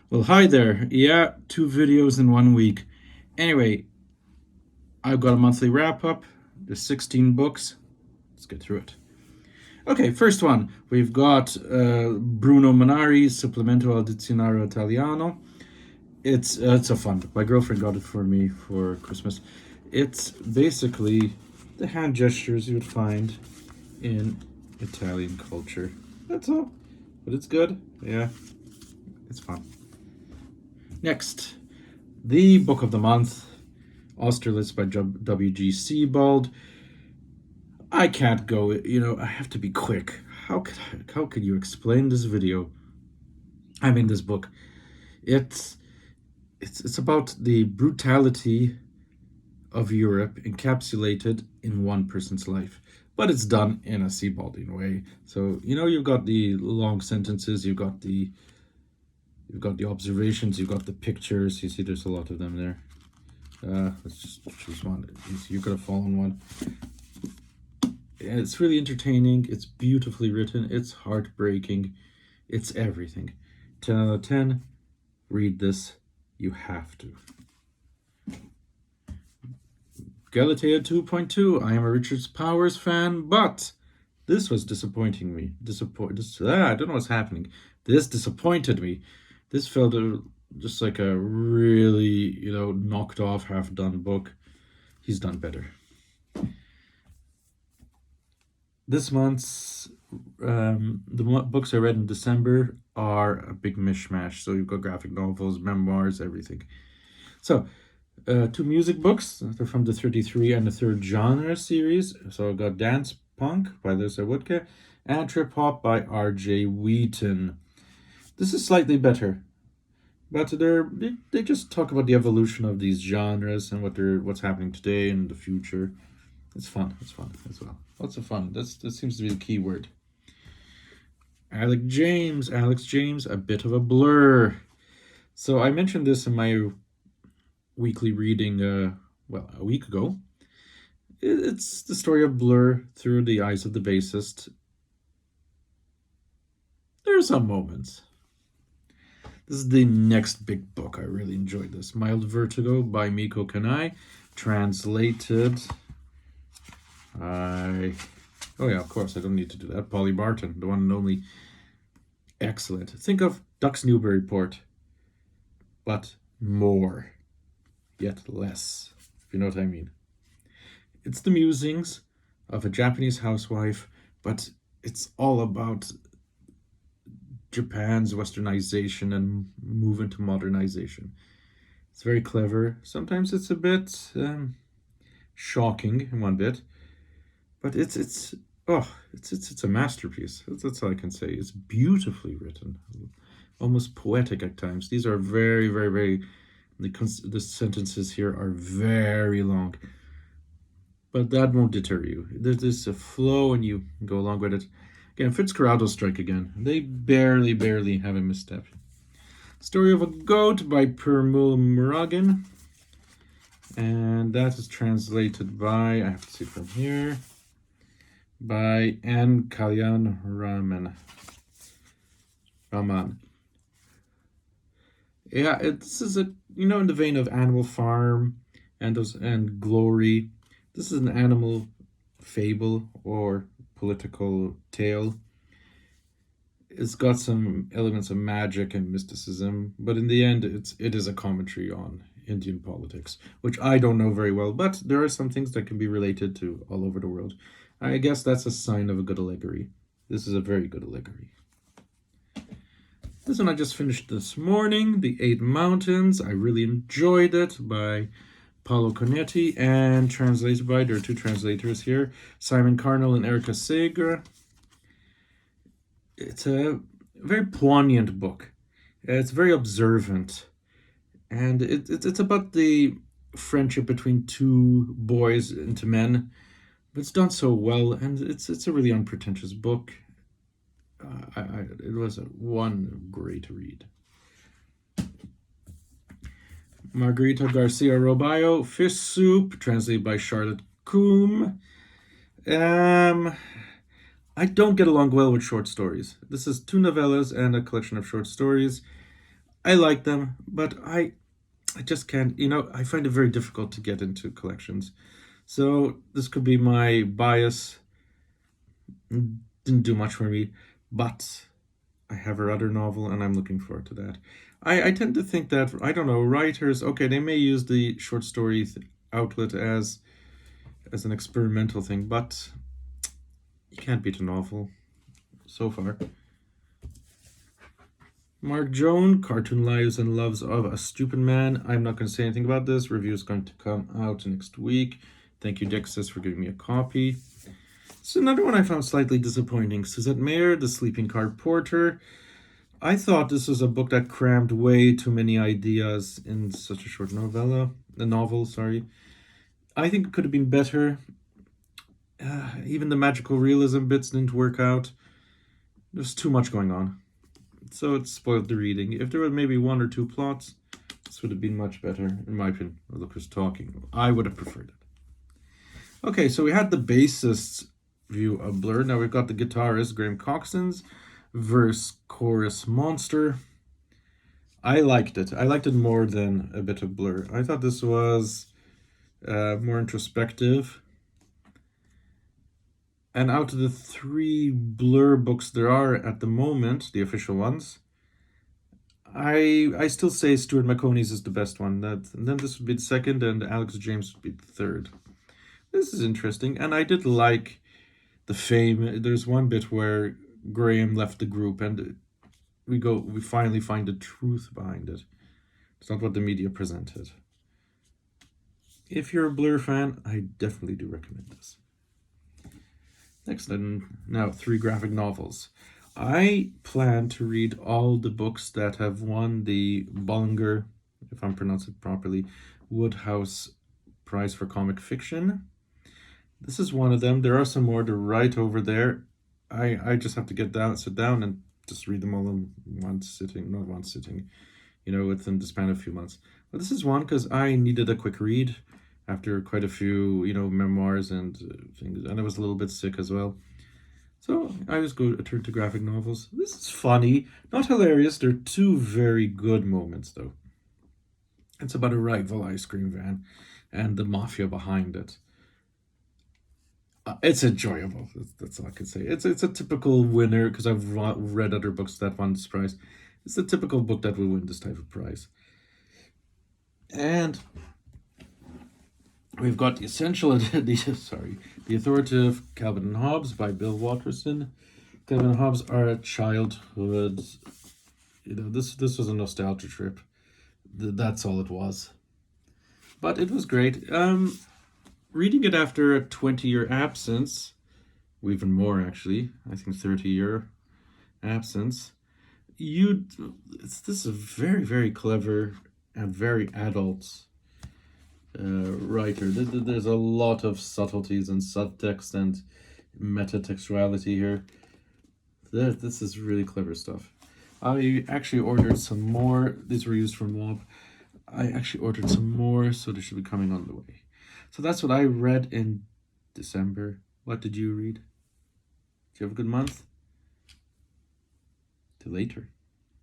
Well, hi there. Yeah, two videos in 1 week. Anyway, I've got a monthly wrap up. There's 16 books. Let's get through it. Okay, first one. We've got Bruno Manari's Supplemento al Dizionario Italiano. It's a fun book. My girlfriend got it for me for Christmas. It's basically the hand gestures you would find in Italian culture. That's all. But it's good. Yeah, it's fun. Next, the book of the month, Austerlitz by W.G. Sebald. I can't go, I have to be quick. How could you explain this video? This book. It's about the brutality of Europe encapsulated in one person's life. But it's done in a Sebaldian way. So, you've got the long sentences, you've got the observations, you've got the pictures. You see there's a lot of them there. Let's just choose one. You could have fallen one. And it's really entertaining. It's beautifully written. It's heartbreaking. It's everything. 10 out of 10. Read this. You have to. Galatea 2.2. I am a Richard Powers fan, but this was disappointing me. I don't know what's happening. This disappointed me. This felt just like a really, knocked off, half done book. He's done better. This month's the books I read in December are a big mishmash. So you've got graphic novels, memoirs, everything. So two music books. They're from the 33 and the Third Genre series. So I've got Dance Punk by Lisa Woodke and Trip Hop by R.J. Wheaton. This is slightly better, but they just talk about the evolution of these genres and what's happening today and the future. It's fun. It's fun as well. Lots of fun. That seems to be the key word. Alex James, a bit of a blur. So I mentioned this in my weekly reading, a week ago. It's the story of Blur through the eyes of the bassist. There are some moments. This is the next big book. I really enjoyed this. Mild Vertigo by Miko Canai. Translated oh yeah, of course, I don't need to do that. Polly Barton, the one and only. Excellent. Think of Ducks Newburyport, but more, yet less, if you know what I mean. It's the musings of a Japanese housewife, but it's all about Japan's westernization and movement to modernization. It's very clever. Sometimes it's a bit shocking in one bit, but it's a masterpiece. That's all I can say. It's beautifully written, almost poetic at times. These are very, very, very. The sentences here are very long, but that won't deter you. There's a flow, and you go along with it. Again, Fitzcarraldo strike again. They barely have a misstep. Story of a Goat by Permul Murugan, and that is translated by, I have to see from here, by Anne Kalyan Raman. Yeah, this is in the vein of Animal Farm and Glory. This is an animal fable or political tale. It's got some elements of magic and mysticism, but in the end, it is a commentary on Indian politics, which I don't know very well, but there are some things that can be related to all over the world. I guess that's a sign of a good allegory. This is a very good allegory. This one I just finished this morning, The Eight Mountains. I really enjoyed it, by Paolo Cornetti, and translated by, there are two translators here, Simon Carnell and Erica Segra. It's a very poignant book. It's very observant, and it's about the friendship between two boys and two men. But it's done so well, and it's a really unpretentious book. It was one great read. Margarita Garcia Robayo, Fish Soup, translated by Charlotte Coombe. I don't get along well with short stories. This is two novellas and a collection of short stories. I like them, but I just can't, I find it very difficult to get into collections. So this could be my bias. Didn't do much for me, but I have her other novel and I'm looking forward to that. I tend to think that, I don't know, writers, okay, they may use the short story outlet as an experimental thing, but you can't beat a novel so far. Mark Joan, Cartoon Lives and Loves of a Stupid Man. I'm not going to say anything about this. Review is going to come out next week. Thank you, Dexis, for giving me a copy. It's another one I found slightly disappointing. Suzette Mayer, The Sleeping Card Porter. I thought this was a book that crammed way too many ideas in such a short novel, sorry. I think it could have been better. Even the magical realism bits didn't work out. There's too much going on. So it spoiled the reading. If there were maybe one or two plots, this would have been much better, in my opinion. Look who's talking. I would have preferred it. Okay, so we had the bassist's view of Blur. Now we've got the guitarist, Graham Coxon's verse chorus monster. I liked it. I liked it more than a bit of Blur. I thought this was more introspective. And out of the 3 Blur books there are at the moment, the official ones, I still say Stuart McConey's is the best one. And then this would be the second, and Alex James would be the third. This is interesting, and I did like the fame. There's one bit where Graham left the group, and we finally find the truth behind it. It's not what the media presented. If you're a Blur fan, I definitely do recommend this. Next, now 3 graphic novels. I plan to read all the books that have won the Bollinger, if I'm pronouncing it properly, Woodhouse Prize for Comic Fiction. This is one of them. There are some more. They're right over there. I just have to sit down and just read them all in one sitting, not one sitting, within the span of a few months. But this is one because I needed a quick read after quite a few, memoirs and things, and I was a little bit sick as well. So I was going to turn to graphic novels. This is funny, not hilarious. There are 2 very good moments, though. It's about a rival ice cream van and the mafia behind it. It's enjoyable. That's all I can say. It's a typical winner, because I've read other books that won this prize. It's a typical book that will win this type of prize. And we've got the authoritative Cevin Hobbs by Bill Watterson. Cevin Hobbs are a childhood. This was a nostalgia trip. That's all it was. But it was great. Reading it after a 20-year absence, even more actually, I think 30-year absence, this is a very, very clever and very adult writer. There's a lot of subtleties and subtext and metatextuality here. This is really clever stuff. I actually ordered some more. These were used from Wob. I actually ordered some more, so they should be coming on the way. So that's what I read in December. What did you read? Did you have a good month? Till later.